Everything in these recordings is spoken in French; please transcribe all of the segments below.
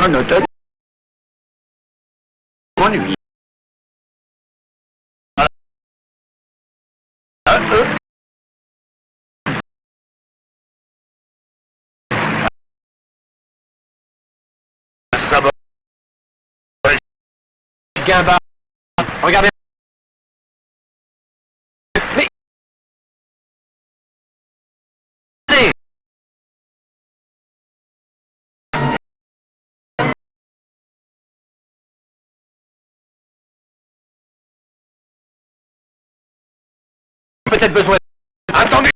monotone. M'ennuie. Ça va. Gimba. Regardez. Mais... Peut-être besoin... Attendez.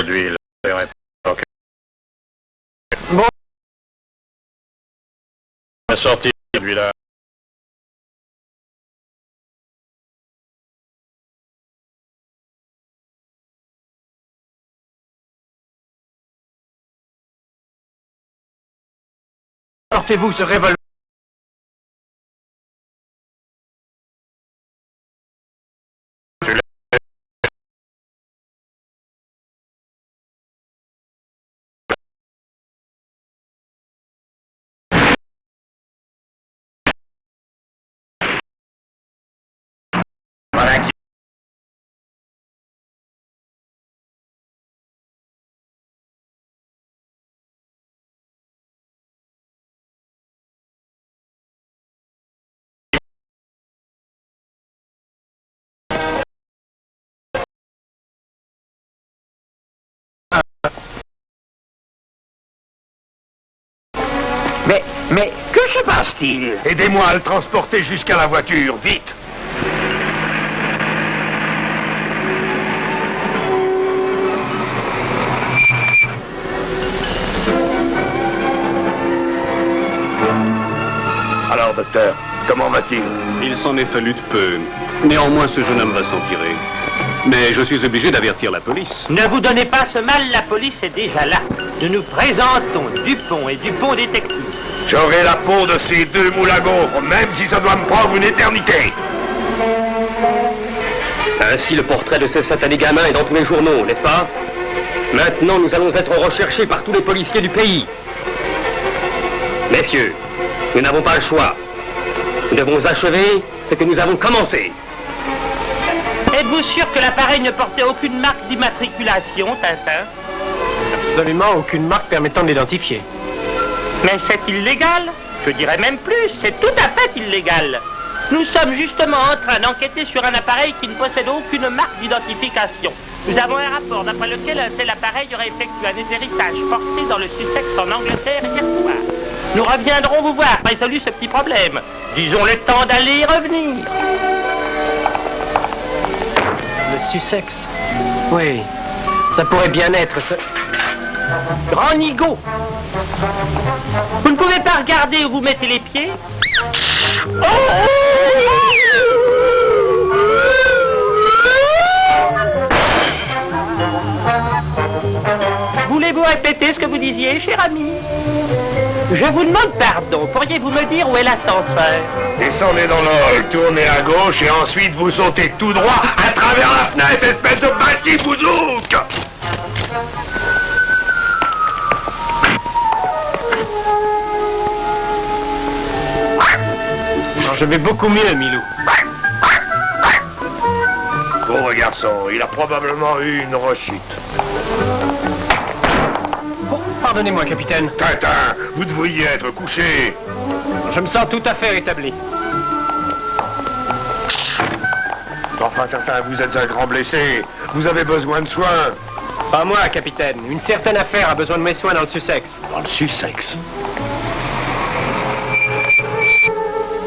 D'huile. Ok. Bon. La sortie d'huile là. Portez-vous ce revolver. Mais que se passe-t-il? Aidez-moi à le transporter jusqu'à la voiture, vite! Alors, docteur, comment va-t-il? Il s'en est fallu de peu. Néanmoins, ce jeune homme va s'en tirer. Mais je suis obligé d'avertir la police. Ne vous donnez pas ce mal, la police est déjà là. Nous nous présentons, Dupont et Dupont détective. J'aurai la peau de ces deux moules à gaufres, même si ça doit me prendre une éternité. Ainsi, le portrait de ce satané gamin est dans tous les journaux, n'est-ce pas? Maintenant, nous allons être recherchés par tous les policiers du pays. Messieurs, nous n'avons pas le choix. Nous devons achever ce que nous avons commencé. Êtes-vous sûr que l'appareil ne portait aucune marque d'immatriculation, Tintin? Absolument aucune marque permettant de l'identifier. Mais c'est illégal. Je dirais même plus, c'est tout à fait illégal. Nous sommes justement en train d'enquêter sur un appareil qui ne possède aucune marque d'identification. Nous avons un rapport d'après lequel un tel appareil aurait effectué un déshéritage forcé dans le Sussex en Angleterre hier soir. Nous reviendrons vous voir, résolu ce petit problème. Disons le temps d'aller y revenir. Le Sussex? Oui, ça pourrait bien être ce... Grand nigaud. Vous ne pouvez pas regarder où vous mettez les pieds? Voulez-vous répéter ce que vous disiez, cher ami? Je vous demande pardon. Pourriez-vous me dire où est l'ascenseur? Descendez dans le hall, tournez à gauche et ensuite vous sautez tout droit à travers la fenêtre, espèce de bâti bouzouk! Je vais beaucoup mieux, Milou. Pauvre garçon, il a probablement eu une rechute. Oh, pardonnez-moi, capitaine. Tintin, vous devriez être couché. Je me sens tout à fait rétabli. Enfin, Tintin, vous êtes un grand blessé. Vous avez besoin de soins. Pas moi, capitaine. Une certaine affaire a besoin de mes soins dans le Sussex. Dans le Sussex?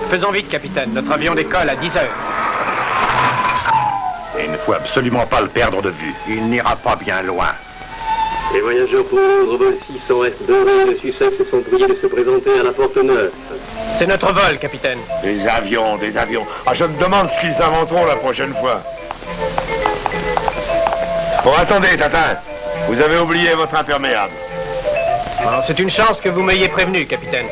Faisons vite, capitaine. Notre avion décolle à 10 heures. Et il ne faut absolument pas le perdre de vue. Il n'ira pas bien loin. Les voyageurs pour le vol 600 Est de Sussex sont priés de se présenter à la porte 9. C'est notre vol, capitaine. Des avions, des avions. Ah, je me demande ce qu'ils inventeront la prochaine fois. Bon, attendez, Tintin. Vous avez oublié votre imperméable. Alors, c'est une chance que vous m'ayez prévenu, capitaine.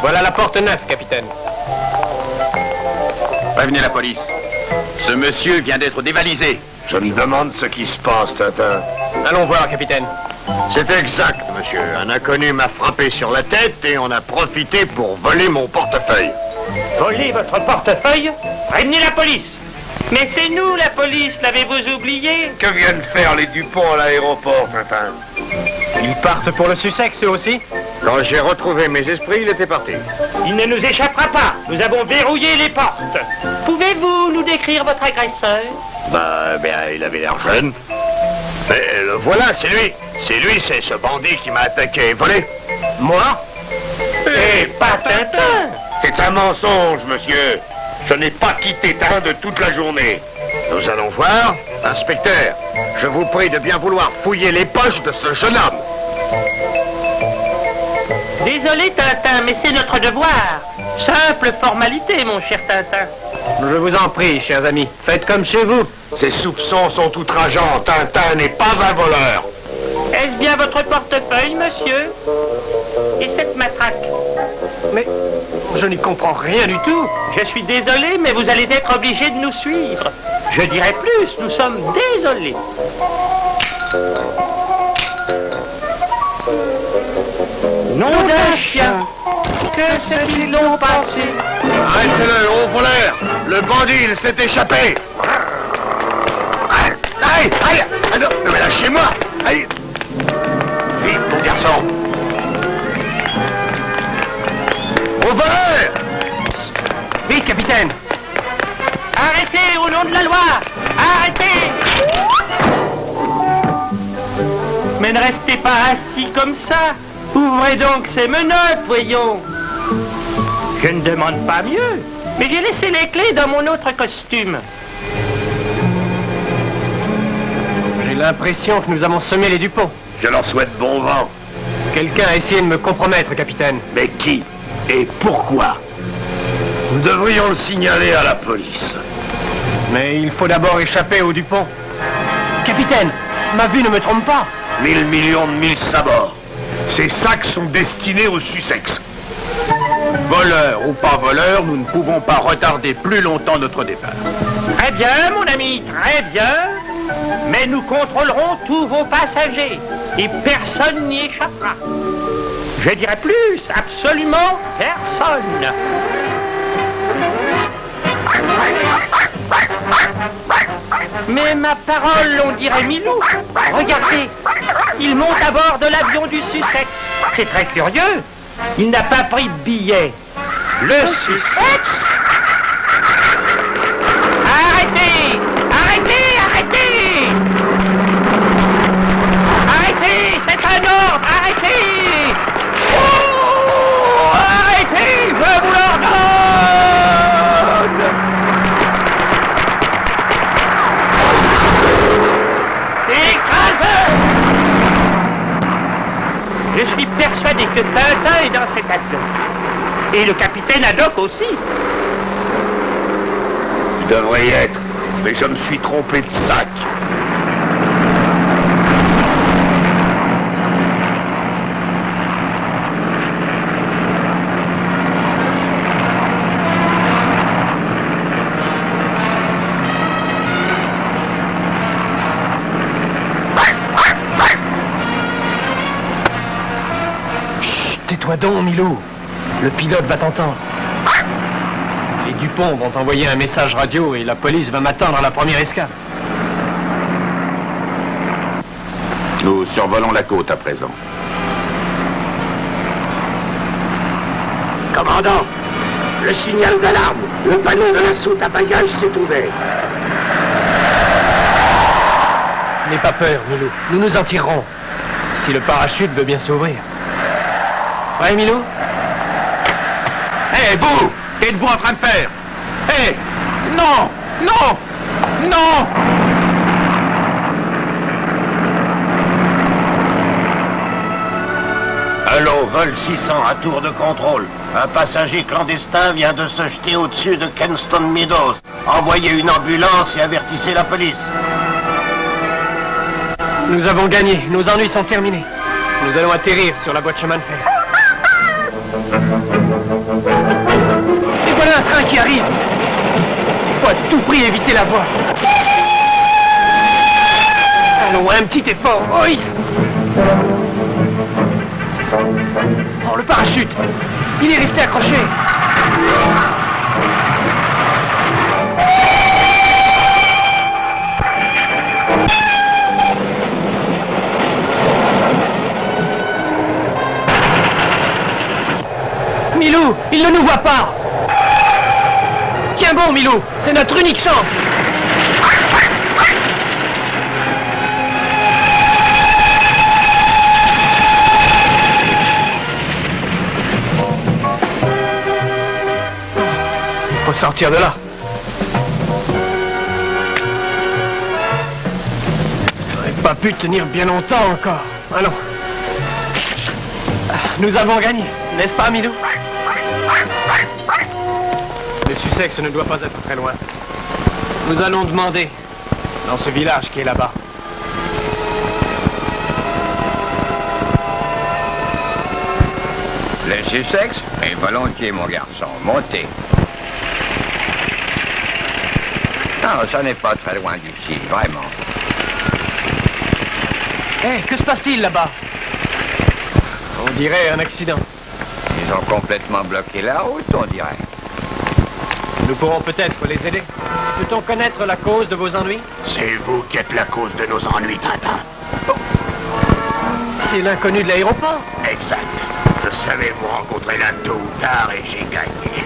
Voilà la porte 9, capitaine. Prévenez la police. Ce monsieur vient d'être dévalisé. Je me demande ce qui se passe, Tintin. Allons voir, capitaine. C'est exact, monsieur. Un inconnu m'a frappé sur la tête et on a profité pour voler mon portefeuille. Voler votre portefeuille? Prévenez la police. Mais c'est nous, la police, l'avez-vous oublié? Que viennent faire les Dupont à l'aéroport, Tintin? Ils partent pour le Sussex, eux aussi? Quand j'ai retrouvé mes esprits, il était parti. Il ne nous échappera pas. Nous avons verrouillé les portes. Pouvez-vous nous décrire votre agresseur? Il avait l'air jeune. Mais le voilà, c'est lui. C'est ce bandit qui m'a attaqué et volé. Moi? Et pas Tintin. C'est un mensonge, monsieur. Je n'ai pas quitté Tintin de toute la journée. Nous allons voir. Inspecteur, je vous prie de bien vouloir fouiller les poches de ce jeune homme. Désolé, Tintin, mais c'est notre devoir. Simple formalité, mon cher Tintin. Je vous en prie, chers amis. Faites comme chez vous. Ces soupçons sont outrageants. Tintin n'est pas un voleur. Est-ce bien votre portefeuille, monsieur? Et cette matraque? Mais je n'y comprends rien du tout. Je suis désolé, mais vous allez être obligé de nous suivre. Je dirais plus, nous sommes désolés. Nom d'un chien, que s'est-il donc passé? Arrêtez-le, haut voleur. Le bandit, il s'est échappé. Allez, non, mais lâchez-moi. Allez. Vite, mon garçon. Au voleur! Vite, capitaine. Arrêtez au nom de la loi! Arrêtez! Mais ne restez pas assis comme ça. Ouvrez donc ces menottes, voyons. Je ne demande pas mieux, mais j'ai laissé les clés dans mon autre costume. J'ai l'impression que nous avons semé les Dupont. Je leur souhaite bon vent. Quelqu'un a essayé de me compromettre, capitaine. Mais qui? Et pourquoi? Nous devrions le signaler à la police. Mais il faut d'abord échapper aux Dupont. Capitaine, ma vue ne me trompe pas. 1000 millions de mille sabords. Ces sacs sont destinés au Sussex. Voleur ou pas voleur, nous ne pouvons pas retarder plus longtemps notre départ. Très bien, mon ami, très bien. Mais nous contrôlerons tous vos passagers et personne n'y échappera. Je dirais plus, absolument personne. Mais ma parole, on dirait Milou. Regardez, il monte à bord de l'avion du Sussex. C'est très curieux. Il n'a pas pris de billet. Le Sussex? Arrêtez! Arrêtez! Arrêtez! Arrêtez! C'est un ordre! Arrêtez! Oh! Arrêtez! Je vous l'ordonne! Écrasez! Je suis persuadé que Tintin est dans cet avion. Et le capitaine Haddock aussi. Je devrais y être, mais je me suis trompé de sac. Chut, tais-toi donc, Milou. Le pilote va t'entendre. Les Dupont vont envoyer un message radio et la police va m'attendre à la première escale. Nous survolons la côte à présent. Commandant, le signal d'alarme. Le panneau de la soute à bagages s'est ouvert. N'aie pas peur, Milou. Nous nous en tirerons. Si le parachute veut bien s'ouvrir. Ouais, Milou? Hé, vous! Qu'êtes-vous en train de faire? Hé! Non! Non! Non! Allô, vol 600 à tour de contrôle. Un passager clandestin vient de se jeter au-dessus de Kenston Meadows. Envoyez une ambulance et avertissez la police. Nous avons gagné. Nos ennuis sont terminés. Nous allons atterrir sur la voie de chemin de fer. Et voilà un train qui arrive. Il faut à tout prix éviter la voie. Allons, un petit effort. Oh, oh, le parachute. Il est resté accroché. Milou, il ne nous voit pas. Tiens bon, Milou, c'est notre unique chance. Faut sortir de là. J'aurais pas pu tenir bien longtemps encore. Allons. Nous avons gagné, n'est-ce pas, Milou? Le Sussex ne doit pas être très loin. Nous allons demander dans ce village qui est là-bas. Le Sussex? Et volontiers, mon garçon. Montez. Non, ça n'est pas très loin d'ici, vraiment. Hé, que se passe-t-il là-bas? On dirait un accident. Ils ont complètement bloqué la route, on dirait. Nous pourrons peut-être les aider. Peut-on connaître la cause de vos ennuis? C'est vous qui êtes la cause de nos ennuis, Tintin. C'est l'inconnu de l'aéroport. Exact. Je savais vous rencontrer là tôt ou tard et j'ai gagné.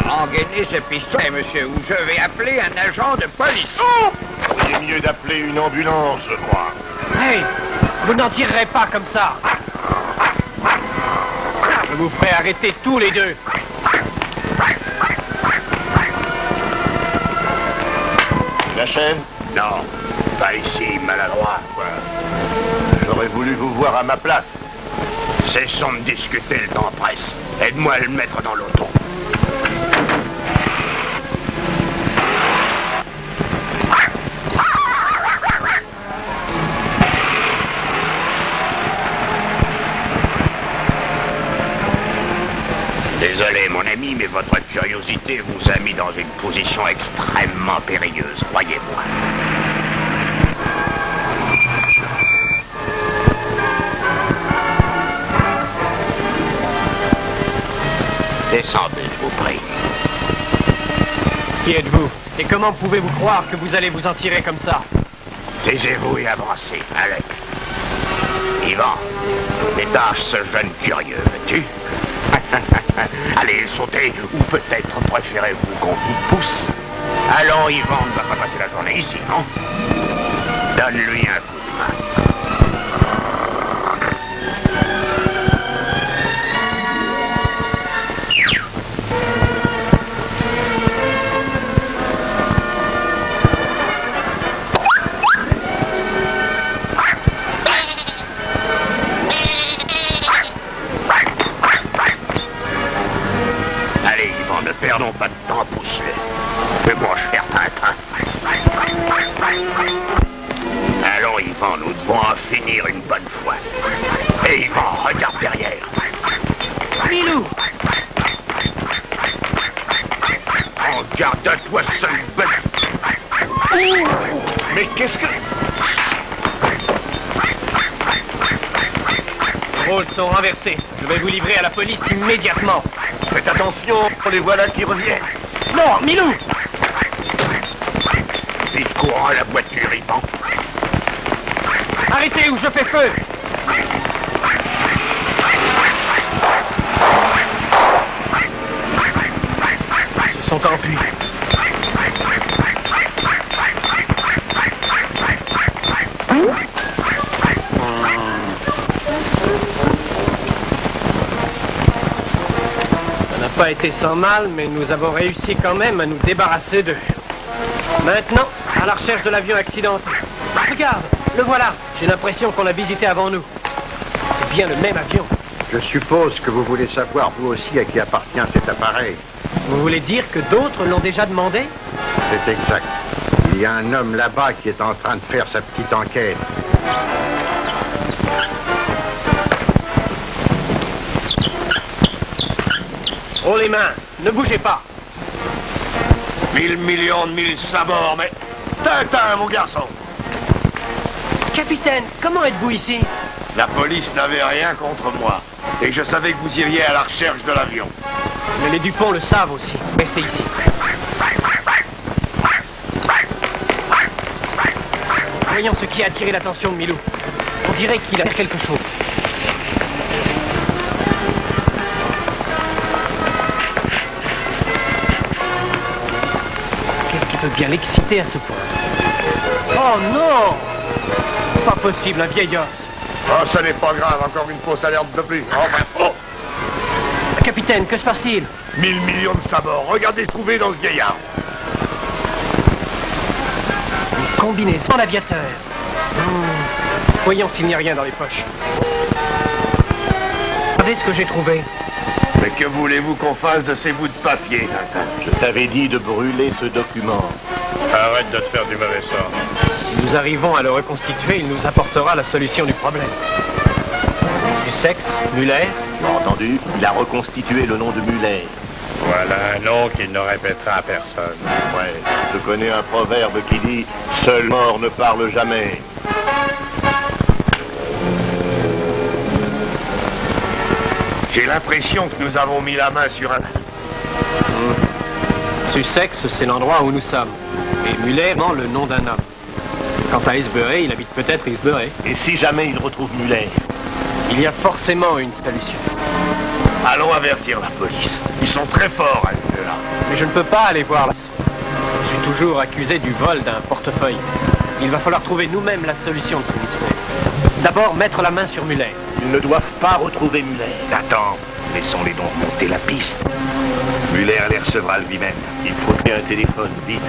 Engainez ce pistolet, monsieur, ou je vais appeler un agent de police. Il est mieux d'appeler une ambulance, je crois. Hey, vous n'en tirerez pas comme ça. Je vous ferai arrêter tous les deux. La chaîne? Non, pas ici, maladroit, quoi. J'aurais voulu vous voir à ma place. Cessons de discuter, le temps presse. Aide-moi à le mettre dans l'auto. Désolé, mon ami, mais votre curiosité vous a mis dans une position extrêmement périlleuse, croyez-moi. Descendez, je vous prie. Qui êtes-vous? Et comment pouvez-vous croire que vous allez vous en tirer comme ça? Taisez-vous et avancez, allez. Ivan, détache ce jeune curieux, veux-tu? Allez, sautez, ou peut-être préférez-vous qu'on vous pousse? Allons, Ivan ne va pas passer la journée ici, non? Donne-lui un coup de main. Perdons pas de temps, pousse-le. Mais mon cher Tintin. Allons, Ivan, nous devons en finir une bonne fois. Et Ivan, regarde derrière. Milou! En garde à toi, sale bête. Mais qu'est-ce que... Les rôles sont renversés. Je vais vous livrer à la police immédiatement. Faites attention, les voilà qui reviennent. Non, Milou! Vite courant à la voiture, Ivan. Arrêtez ou je fais feu! Ils se sont enfuis. Pas été sans mal, mais nous avons réussi quand même à nous débarrasser d'eux. Maintenant, à la recherche de l'avion accidenté. Regarde, le voilà. J'ai l'impression qu'on l'a visité avant nous. C'est bien le même avion. Je suppose que vous voulez savoir vous aussi à qui appartient cet appareil. Vous voulez dire que d'autres l'ont déjà demandé? C'est exact. Il y a un homme là-bas qui est en train de faire sa petite enquête. Haut les mains, ne bougez pas. 1000 millions de 1000 sabords, mais... Tintin, mon garçon! Capitaine, comment êtes-vous ici? La police n'avait rien contre moi. Et je savais que vous iriez à la recherche de l'avion. Mais les Dupont le savent aussi. Restez ici. Voyons ce qui a attiré l'attention de Milou. On dirait qu'il a quelque chose. Qu'est-ce qui peut bien l'exciter à ce point? Oh non! Pas possible, un vieil os. Oh, ce n'est pas grave, encore une fausse alerte de plus. Enfin, oh! Capitaine, que se passe-t-il? 1000 millions de sabords, regardez trouver dans ce vieillard. Une combinaison d'aviateur. Voyons s'il n'y a rien dans les poches. Regardez ce que j'ai trouvé. Mais que voulez-vous qu'on fasse de ces bouts de papier, Tintin? Je t'avais dit de brûler ce document. Arrête de te faire du mauvais sort. Si nous arrivons à le reconstituer, il nous apportera la solution du problème. Du sexe, Muller. Entendu, il a reconstitué le nom de Muller. Voilà un nom qu'il ne répétera à personne. Ouais, je connais un proverbe qui dit « Seul mort ne parle jamais ». J'ai l'impression que nous avons mis la main sur un... Sussex, c'est l'endroit où nous sommes. Et Muller ment le nom d'un homme. Quant à Isbury, il habite peut-être Isbury. Et si jamais il retrouve Muller? Il y a forcément une solution. Allons avertir la police. Ils sont très forts, là. Mais je ne peux pas aller voir. Je suis toujours accusé du vol d'un portefeuille. Il va falloir trouver nous-mêmes la solution de ce mystère. D'abord, mettre la main sur Muller. Ils ne doivent pas retrouver Muller. Attends, laissons-les donc monter la piste. Muller les recevra lui-même. Il faut bien un téléphone, vite.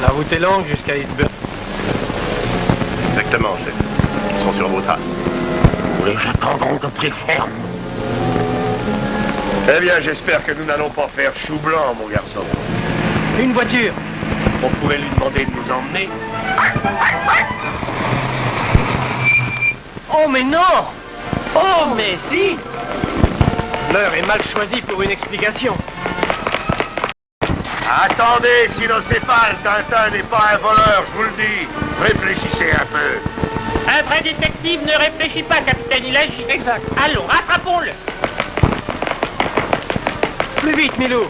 La route est longue jusqu'à Isbury. Exactement, chef. Ils sont sur vos traces. Les attendront de pied ferme. Eh bien, j'espère que nous n'allons pas faire chou blanc, mon garçon. Une voiture. On pourrait lui demander de nous emmener. Oh, mais non! Oh, mais si! L'heure est mal choisie pour une explication. Attendez, cynocéphale, Tintin n'est pas un voleur, je vous le dis. Réfléchissez un peu. Un vrai détective ne réfléchit pas, capitaine, il agit. Exact. Allons, rattrapons-le. Plus vite, Milou.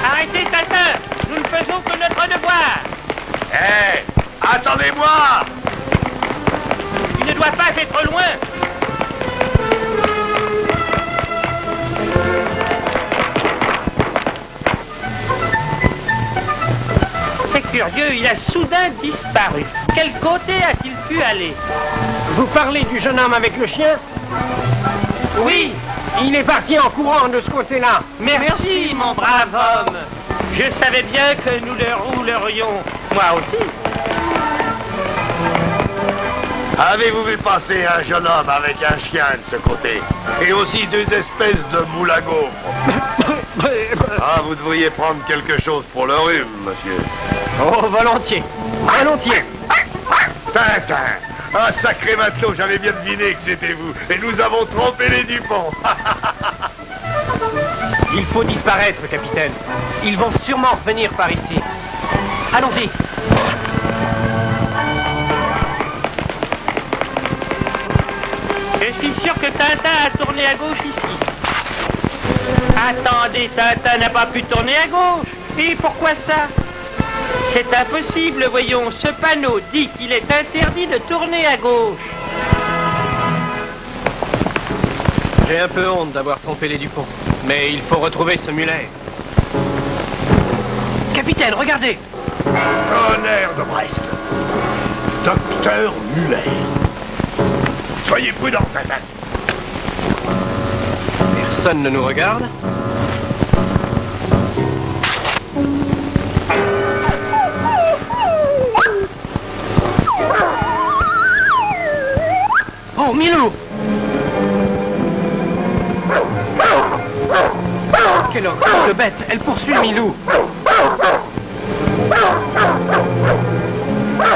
Arrêtez, Tintin. Nous ne faisons que notre devoir. Hé, attendez-moi! Il ne doit pas être loin. C'est curieux, il a soudain disparu. Quel côté a-t-il pu aller? Vous parlez du jeune homme avec le chien? Oui. Il est parti en courant de ce côté-là. Merci, mon brave homme. Je savais bien que nous le roulerions. Moi aussi. Avez-vous vu passer un jeune homme avec un chien de ce côté? Et aussi deux espèces de moules à gaufres. Ah, vous devriez prendre quelque chose pour le rhume, monsieur. Oh, volontiers. Volontiers. Tintin! Ah, sacré matelot, j'avais bien deviné que c'était vous. Et nous avons trompé les Dupont. Il faut disparaître, capitaine. Ils vont sûrement revenir par ici. Allons-y. Je suis sûr que Tintin a tourné à gauche ici. Attendez, Tintin n'a pas pu tourner à gauche. Et pourquoi ça? C'est impossible, voyons. Ce panneau dit qu'il est interdit de tourner à gauche. J'ai un peu honte d'avoir trompé les Dupont. Mais il faut retrouver ce Muller. Capitaine, regardez! Tonnerre de Brest. Docteur Muller. Soyez prudent, Tintin. Personne ne nous regarde. Oh, Milou! Quelle horreur de bête! Elle poursuit Milou!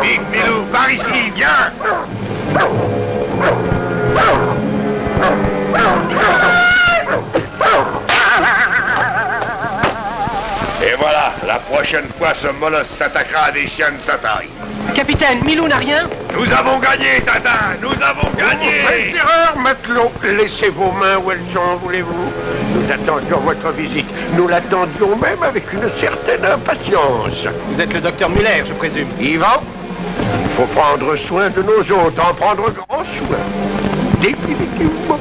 Vite, Milou, par ici, viens! Et voilà, la prochaine fois, ce molosse s'attaquera à des chiens de sa taille. Capitaine, Milou n'a rien? Nous avons gagné, Tintin! Nous avons gagné! Erreur, matelot. Laissez vos mains où elles sont, voulez-vous? Nous attendions votre visite. Nous l'attendions même avec une certaine impatience. Vous êtes le docteur Muller, je présume. Yvan, il faut prendre soin de nos hôtes, en prendre grand soin. Définitivement.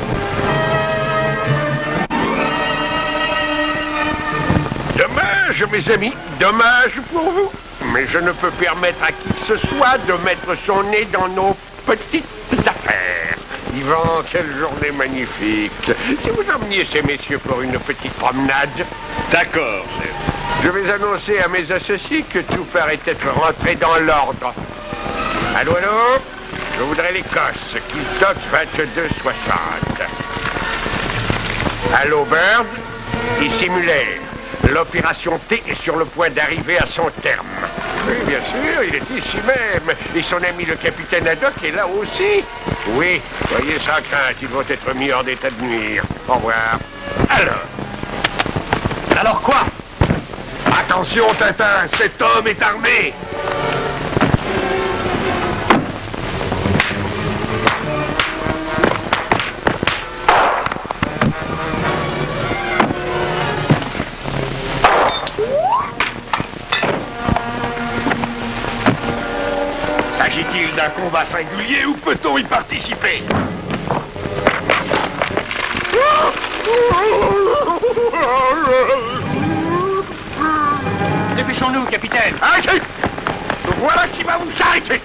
Dommage, mes amis, dommage pour vous. Mais je ne peux permettre à qui que ce soit de mettre son nez dans nos petites affaires. Yvan, quelle journée magnifique. Si vous emmeniez ces messieurs pour une petite promenade. D'accord, chef. Je vais annoncer à mes associés que tout paraît être rentré dans l'ordre. Allô, allô? Je voudrais l'Écosse, qui toque 22,60. Allô, Bird? Ici Muller. L'opération T est sur le point d'arriver à son terme. Oui, bien sûr, il est ici même. Et son ami le capitaine Haddock est là aussi. Oui, voyez sans crainte, ils vont être mis hors d'état de nuire. Au revoir. Alors quoi? Attention, Tintin, cet homme est armé! S'agit-il d'un combat singulier ou peut-on y participer? Dépêchons-nous, capitaine. Arrêtez! Voilà qui va vous arrêter!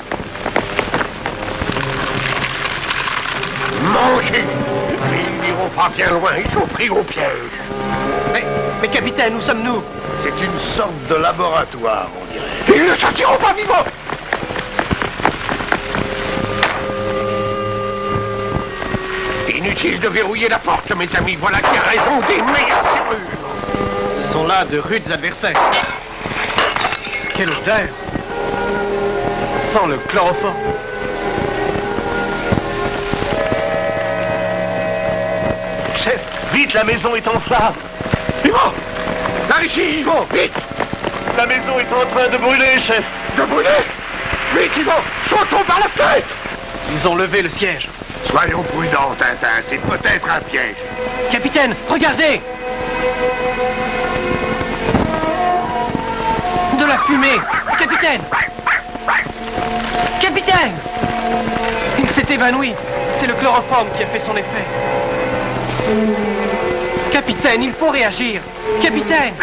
Mangez! Ils n'iront pas bien loin, ils sont pris au piège. Mais capitaine, où sommes-nous? C'est une sorte de laboratoire, on dirait. Ils ne sortiront pas vivants! Inutile de verrouiller la porte, mes amis. Voilà qui a raison des meilleures serrures. Ce sont là de rudes adversaires. Quelle odeur! Ça sent le chloroforme. Chef, vite, la maison est en flammes. Yvan! Là, ici, Yvan, vite! La maison est en train de brûler, chef. De brûler? Vite, Yvan, sautons par la fenêtre! Ils ont levé le siège. Soyons prudents, Tintin, c'est peut-être un piège. Capitaine, regardez! De la fumée! Capitaine! Capitaine! Il s'est évanoui. C'est le chloroforme qui a fait son effet. Capitaine, il faut réagir. Capitaine!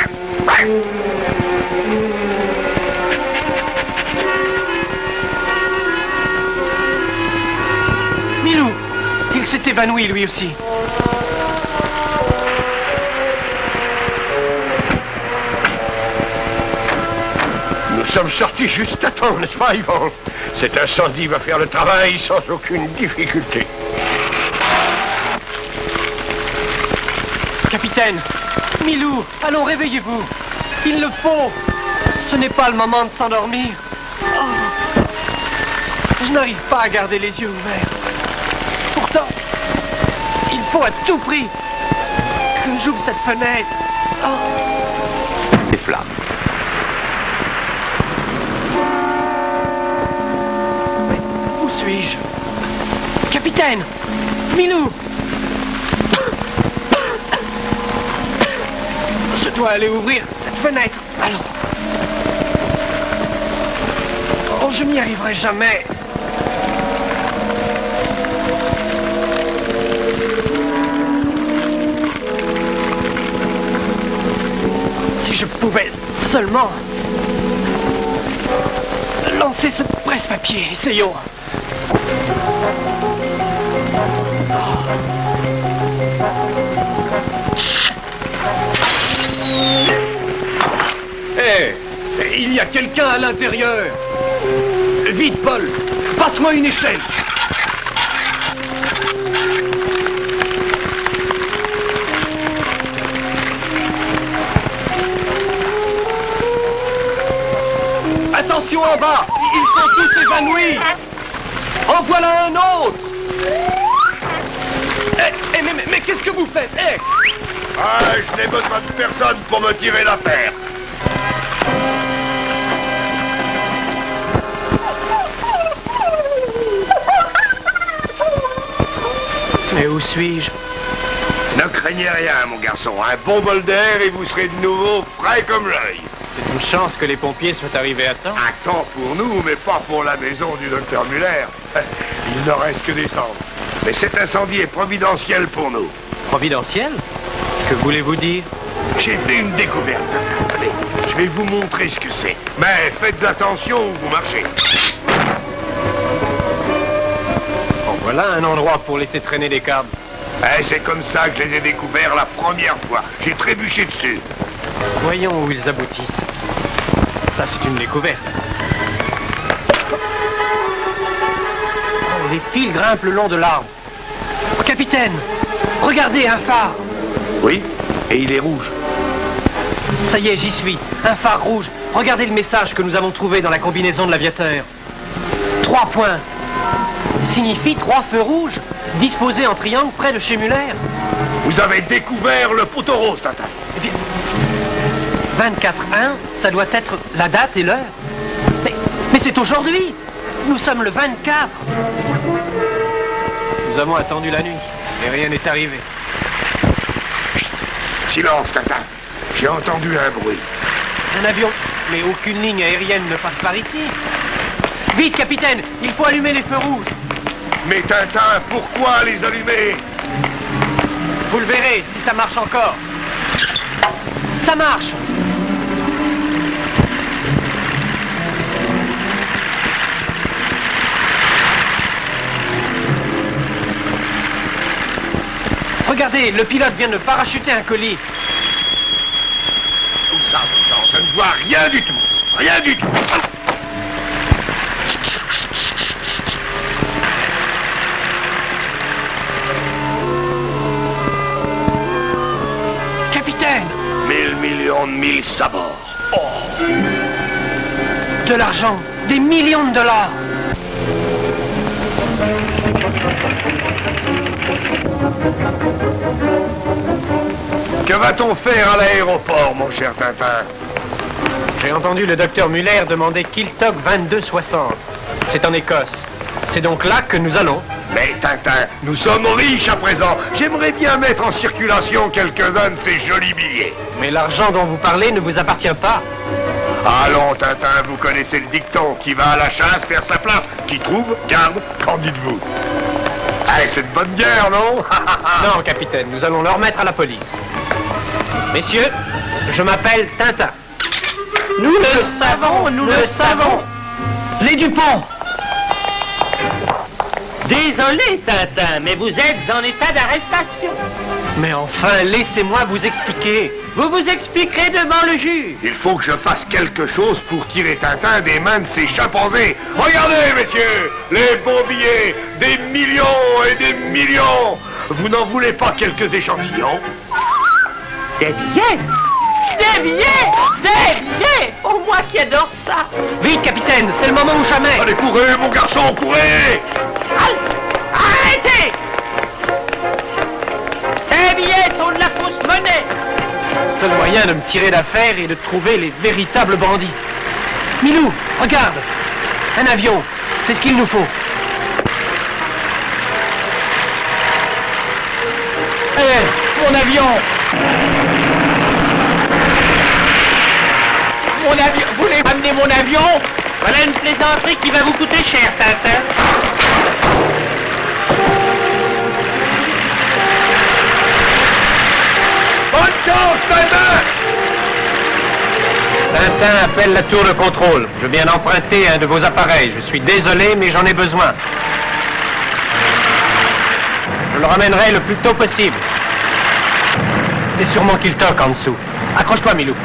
Milou! Il s'est évanoui lui aussi. Nous sommes sortis juste à temps, n'est-ce pas, Yvan? Cet incendie va faire le travail sans aucune difficulté. Capitaine! Milou! Allons, réveillez-vous! Il le faut! Ce n'est pas le moment de s'endormir. Oh. Je n'arrive pas à garder les yeux ouverts. Pourtant, il faut à tout prix que j'ouvre cette fenêtre. Oh. Des flammes. Mais où suis-je? Capitaine! Milou! Je dois aller ouvrir cette fenêtre. Allons. Oh, je n'y arriverai jamais. Si je pouvais seulement lancer ce presse-papier, essayons. Hé, il y a quelqu'un à l'intérieur. Vite, Paul, passe-moi une échelle. Attention en bas, ils sont tous évanouis. En voilà un autre. Mais qu'est-ce que vous faites? Ah, je n'ai besoin de personne pour me tirer l'affaire. Mais où suis-je? Ne craignez rien, mon garçon. Un bon bol d'air et vous serez de nouveau frais comme l'œil. C'est une chance que les pompiers soient arrivés à temps. À temps pour nous, mais pas pour la maison du docteur Muller. Il ne reste que des cendres. Mais cet incendie est providentiel pour nous. Providentiel? Que voulez-vous dire? J'ai fait une découverte. Attendez, je vais vous montrer ce que c'est. Mais faites attention où vous marchez. Bon, voilà un endroit pour laisser traîner des câbles. C'est comme ça que je les ai découverts la première fois. J'ai trébuché dessus. Voyons où ils aboutissent. Ça, c'est une découverte. Oh, les fils grimpent le long de l'arbre. Oh, capitaine, regardez, un phare. Oui, et il est rouge. Ça y est, j'y suis. Un phare rouge. Regardez le message que nous avons trouvé dans la combinaison de l'aviateur. 3 points. Signifie 3 feux rouges, disposés en triangle près de chez Muller. Vous avez découvert le poteau rose, Tintin. Eh bien, 24-1, ça doit être la date et l'heure. Mais c'est aujourd'hui. Nous sommes le 24. Nous avons attendu la nuit, et rien n'est arrivé. Chut, silence, Tintin. J'ai entendu un bruit. Un avion, mais aucune ligne aérienne ne passe par ici. Vite, capitaine, il faut allumer les feux rouges. Mais Tintin, pourquoi les allumer? Vous le verrez, si ça marche encore. Ça marche. Regardez, le pilote vient de parachuter un colis. Tout ça, je ne vois rien du tout. Rien du tout. Capitaine! 1000 millions de mille sabords. Oh! De l'argent, des millions de dollars. Que va-t-on faire à l'aéroport, mon cher Tintin? J'ai entendu le docteur Muller demander Kiltock 2260. C'est en Écosse. C'est donc là que nous allons. Mais Tintin, nous sommes riches à présent. J'aimerais bien mettre en circulation quelques-uns de ces jolis billets. Mais l'argent dont vous parlez ne vous appartient pas. Allons, Tintin, vous connaissez le dicton. Qui va à la chasse perd sa place. Qui trouve, garde. Qu'en dites-vous? C'est de bonne guerre, non? Non, capitaine, nous allons le remettre à la police. Messieurs, je m'appelle Tintin. Nous le savons, nous le savons. Les Dupont. Désolé, Tintin, mais vous êtes en état d'arrestation. Mais enfin, laissez-moi vous expliquer. Vous vous expliquerez devant le juge. Il faut que je fasse quelque chose pour tirer Tintin des mains de ces chimpanzés. Regardez, messieurs, les beaux billets, des millions et des millions. Vous n'en voulez pas quelques échantillons? Des billets? Des billets? Des billets? Oh, moi qui adore ça. Vite, capitaine, c'est le moment ou jamais. Allez, courez, mon garçon, courez! Arrêtez! Ces billets sont de la fausse monnaie. Le seul moyen de me tirer d'affaire est de trouver les véritables bandits. Milou, regarde. Un avion, c'est ce qu'il nous faut. Mon avion! Mon avion! Vous voulez amener mon avion? Voilà une plaisanterie qui va vous coûter cher, Tintin. Bonne chance, Tintin! Tintin appelle la tour de contrôle. Je viens d'emprunter un de vos appareils. Je suis désolé, mais j'en ai besoin. Je le ramènerai le plus tôt possible. C'est sûrement qu'il toque en dessous. Accroche-toi, Milou.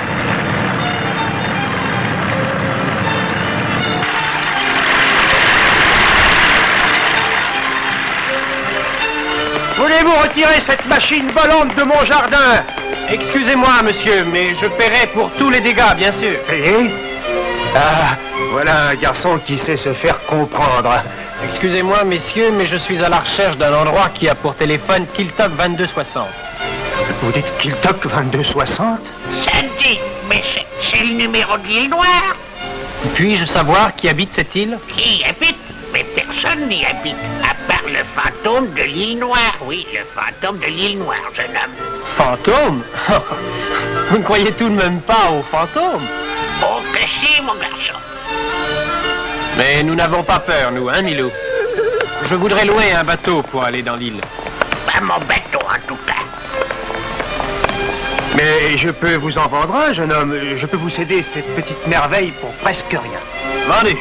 Voulez-vous retirer cette machine volante de mon jardin? Excusez-moi, monsieur, mais je paierai pour tous les dégâts, bien sûr. Payé? Voilà un garçon qui sait se faire comprendre. Excusez-moi, messieurs, mais je suis à la recherche d'un endroit qui a pour téléphone Kiltok 2260. Vous dites Kiltok 2260? Sandy, mais c'est le numéro de l'île Noire. Puis-je savoir qui habite cette île? Qui y habite? Mais personne n'y habite, à part le fantôme de l'île Noire. Oui, le fantôme de l'île Noire, jeune homme. Fantôme? Vous ne croyez tout de même pas aux fantômes? Oh, que si, mon garçon. Mais nous n'avons pas peur, nous, hein, Milou? Je voudrais louer un bateau pour aller dans l'île. Pas mon bateau, en tout cas. Mais je peux vous en vendre un, jeune homme. Je peux vous céder cette petite merveille pour presque rien. Vendu.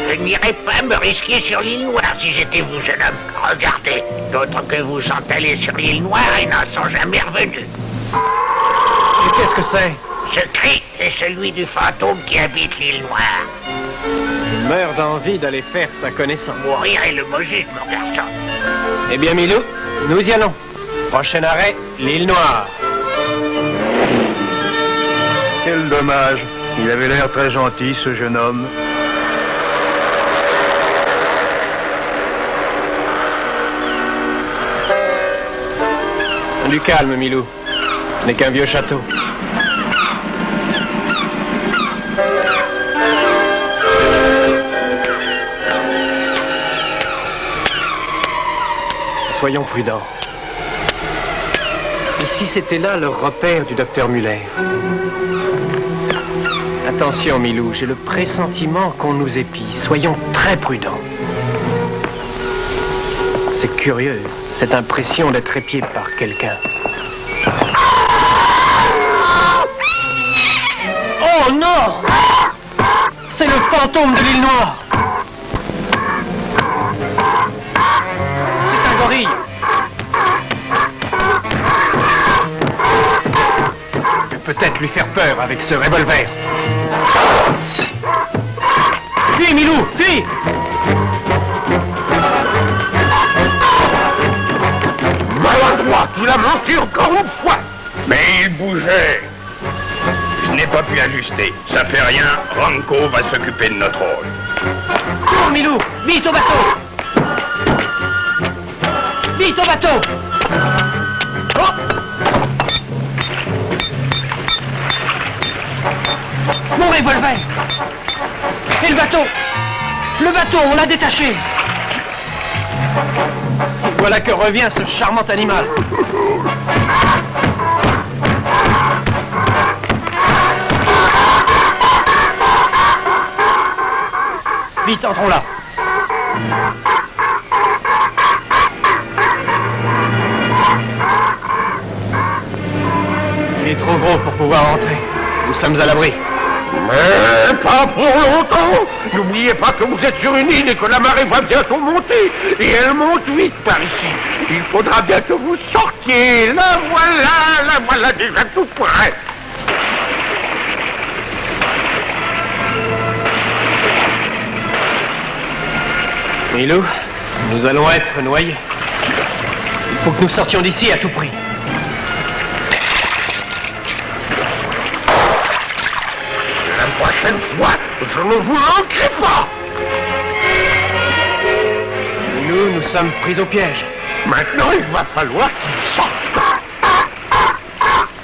Je n'irais pas me risquer sur l'île Noire si j'étais vous, jeune homme. Regardez, d'autres que vous sont allés sur l'île Noire et n'en sont jamais revenus. Et qu'est-ce que c'est? Ce cri est celui du fantôme qui habite l'île Noire. Je meurs d'envie d'aller faire sa connaissance. Mourir est le mot juste, mon garçon. Eh bien, Milou, nous y allons. Prochain arrêt, l'île Noire. Quel dommage. Il avait l'air très gentil, ce jeune homme. Du calme, Milou. Ce n'est qu'un vieux château. Soyons prudents. Et si c'était là le repère du docteur Muller? Attention, Milou, j'ai le pressentiment qu'on nous épie. Soyons très prudents. C'est curieux, cette impression d'être épié par quelqu'un. Oh non! C'est le fantôme de l'île Noire! C'est un gorille! Je peux peut-être lui faire peur avec ce revolver. Fuis, Milou, fuis! Maladroit, tu l'as menti encore une fois. Mais il bougeait. Je n'ai pas pu ajuster. Ça fait rien, Ranko va s'occuper de notre rôle. Cours, Milou! Vite au bateau! Vite au bateau! Oh! Mon revolver! Et le bateau! Le bateau, on l'a détaché! Voilà que revient ce charmant animal. Vite, entrons là. Il est trop gros pour pouvoir entrer. Nous sommes à l'abri. Mais pas pour longtemps. N'oubliez pas que vous êtes sur une île et que la marée va bientôt monter. Et elle monte vite par ici. Il faudra bien que vous sortiez. La voilà déjà tout prêt. Milou, nous allons être noyés. Il faut que nous sortions d'ici à tout prix. La prochaine fois, je ne vous manquerai pas. Nous sommes pris au piège. Maintenant, il va falloir qu'il sorte.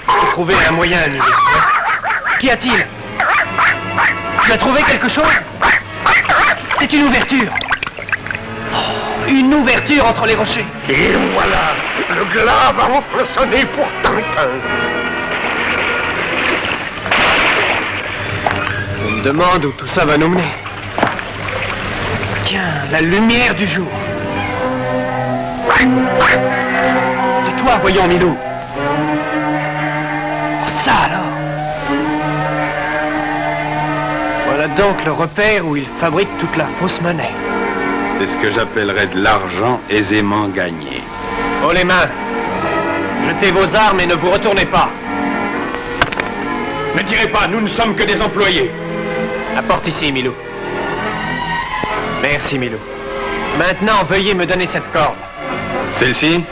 Faut trouver un moyen, Milou. Qu'y a-t-il? Tu as trouvé quelque chose? C'est une ouverture. Une ouverture entre les rochers. Et voilà, le glas va enfin sonner pour Tintin. Je me demande où tout ça va nous mener. Tiens, la lumière du jour. C'est toi, voyons, Milou. Oh, ça alors. Voilà donc le repère où ils fabriquent toute la fausse monnaie. C'est ce que j'appellerais de l'argent aisément gagné. Oh les mains! Jetez vos armes et ne vous retournez pas. Ne tirez pas, nous ne sommes que des employés. Apporte ici, Milou. Merci, Milou. Maintenant, veuillez me donner cette corde. Celle-ci?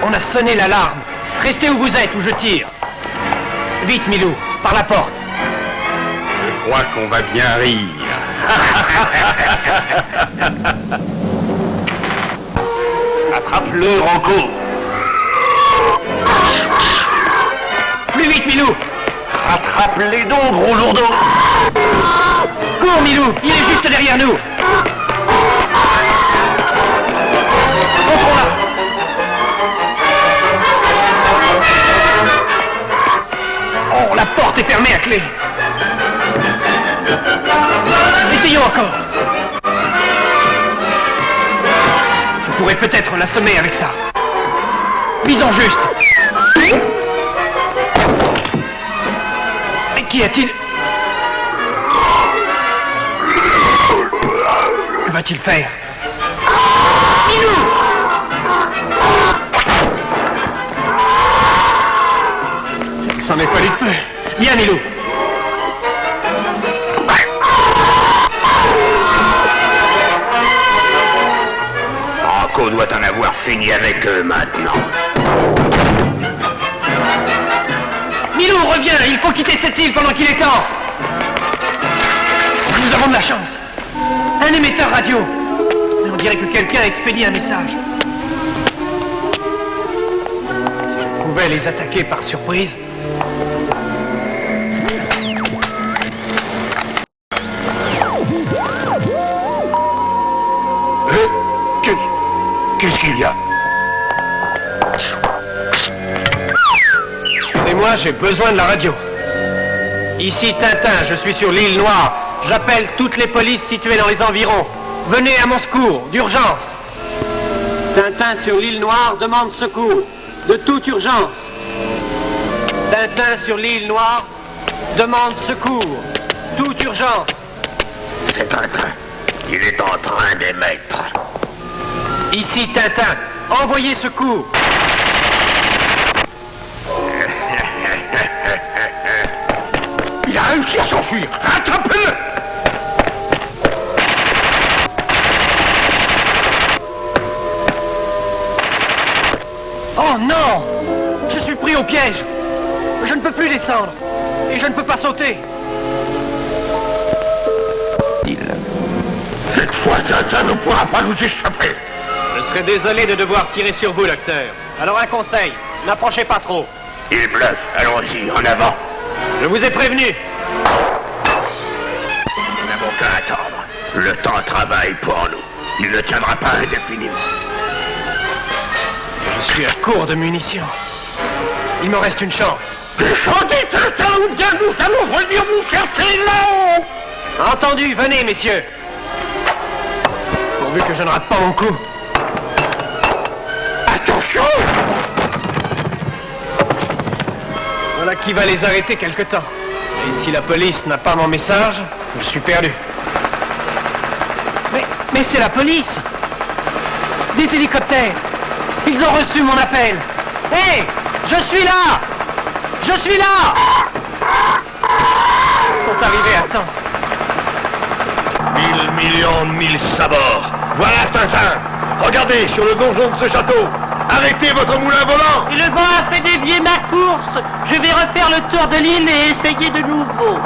On a sonné l'alarme. Restez où vous êtes, ou je tire. Vite, Milou, par la porte. Je crois qu'on va bien rire. Attrape-le, Ranco. Plus vite, Milou! Attrape-les donc, gros lourdeau. Cours, Milou! Il est juste derrière nous! Entrons là! Oh, la porte est fermée à clé! Essayons encore! Je pourrais peut-être l'assommer avec ça. Visons juste! Mais qu'y a-t-il? Que va-t-il faire? Milou! Il s'en est fallu de peu. Viens, Milou. Ranco doit en avoir fini avec eux maintenant. Milou, reviens! Il faut quitter cette île pendant qu'il est temps! Nous avons de la chance. Un émetteur radio. Mais on dirait que quelqu'un a expédié un message. Si je pouvais les attaquer par surprise... Qu'est-ce qu'il y a? Excusez-moi, j'ai besoin de la radio. Ici Tintin, je suis sur l'île Noire. J'appelle toutes les polices situées dans les environs. Venez à mon secours, d'urgence. Tintin sur l'île Noire demande secours, de toute urgence. Tintin sur l'île Noire demande secours, toute urgence. C'est Tintin. Il est en train d'émettre. Ici Tintin, envoyez secours. Il a réussi à s'enfuir. Rattrapez-le! Oh non! Je suis pris au piège. Je ne peux plus descendre. Et je ne peux pas sauter. Cette fois, Tintin ne pourra pas nous échapper. Je serais désolé de devoir tirer sur vous, docteur. Alors un conseil, n'approchez pas trop. Il bluffe. Allons-y, en avant. Je vous ai prévenu. Nous n'avons qu'à attendre. Le temps travaille pour nous. Il ne tiendra pas indéfiniment. Je suis à court de munitions. Il me reste une chance. Descendez, Tintin, ou bien nous allons venir vous chercher là-haut. Entendu, venez, messieurs. Pourvu que je ne rate pas mon coup. Attention! Voilà qui va les arrêter quelque temps. Et si la police n'a pas mon message, je suis perdu. Mais c'est la police! Des hélicoptères! Ils ont reçu mon appel! Hé! Je suis là! Je suis là! Ils sont arrivés à temps. 1000 millions de 1000 sabords. Voilà Tintin. Regardez sur le donjon de ce château. Arrêtez votre moulin volant. Et le vent a fait dévier ma course. Je vais refaire le tour de l'île et essayer de nouveau.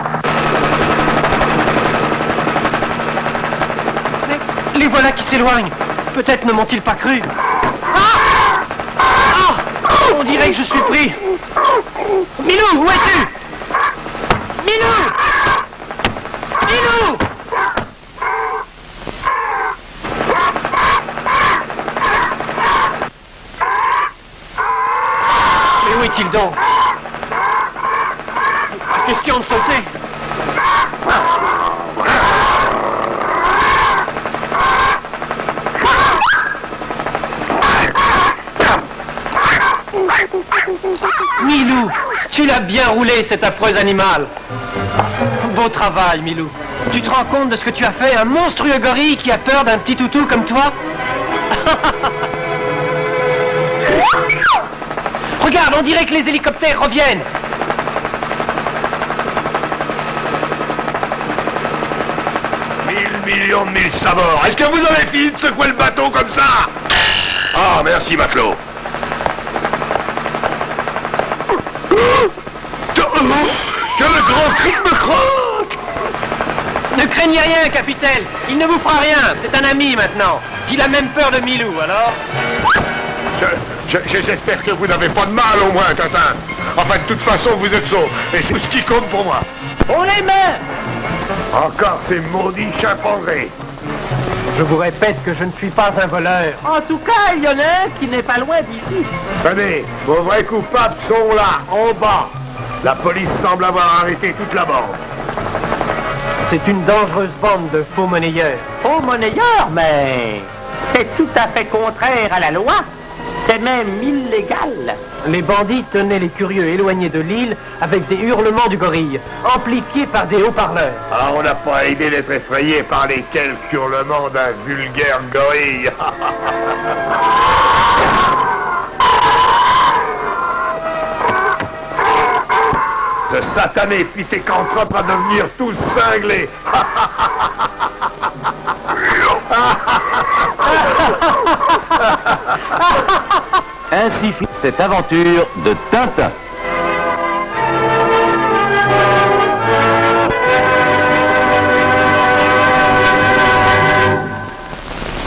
Mais les voilà qui s'éloignent. Peut-être ne m'ont-ils pas cru. Ah! Ah! On dirait que je suis pris. Milou, où es-tu? Milou! Milou! Mais où est-il donc? Pas question de sauter. Milou, tu l'as bien roulé, cet affreux animal. Beau travail, Milou. Tu te rends compte de ce que tu as fait? Un monstrueux gorille qui a peur d'un petit toutou comme toi? Regarde, on dirait que les hélicoptères reviennent. Millions de 1000 sabords. Est-ce que vous avez fini de secouer le bateau comme ça? Ah, merci, matelot. Que le grand cri me croque! craignez rien, capitaine. Il ne vous fera rien. C'est un ami maintenant. Il a même peur de Milou, alors. J'espère que vous n'avez pas de mal au moins, Tintin. Enfin, de toute façon, vous êtes sauts. Et c'est tout ce qui compte pour moi. On les met. Encore ces maudits chimpanzés. Je vous répète que je ne suis pas un voleur. En tout cas, il y en a un qui n'est pas loin d'ici. Tenez, vos vrais coupables sont là, en bas. La police semble avoir arrêté toute la bande. C'est une dangereuse bande de faux monnayeurs. Faux monnayeur, mais c'est tout à fait contraire à la loi. C'est même illégal. Les bandits tenaient les curieux éloignés de l'île avec des hurlements du gorille, amplifiés par des haut-parleurs. Ah, on n'a pas aidé d'être effrayé par les quelques hurlements d'un vulgaire gorille. Ce satané pithécanthrope va devenir tous cinglés. Ainsi fit cette aventure de Tintin.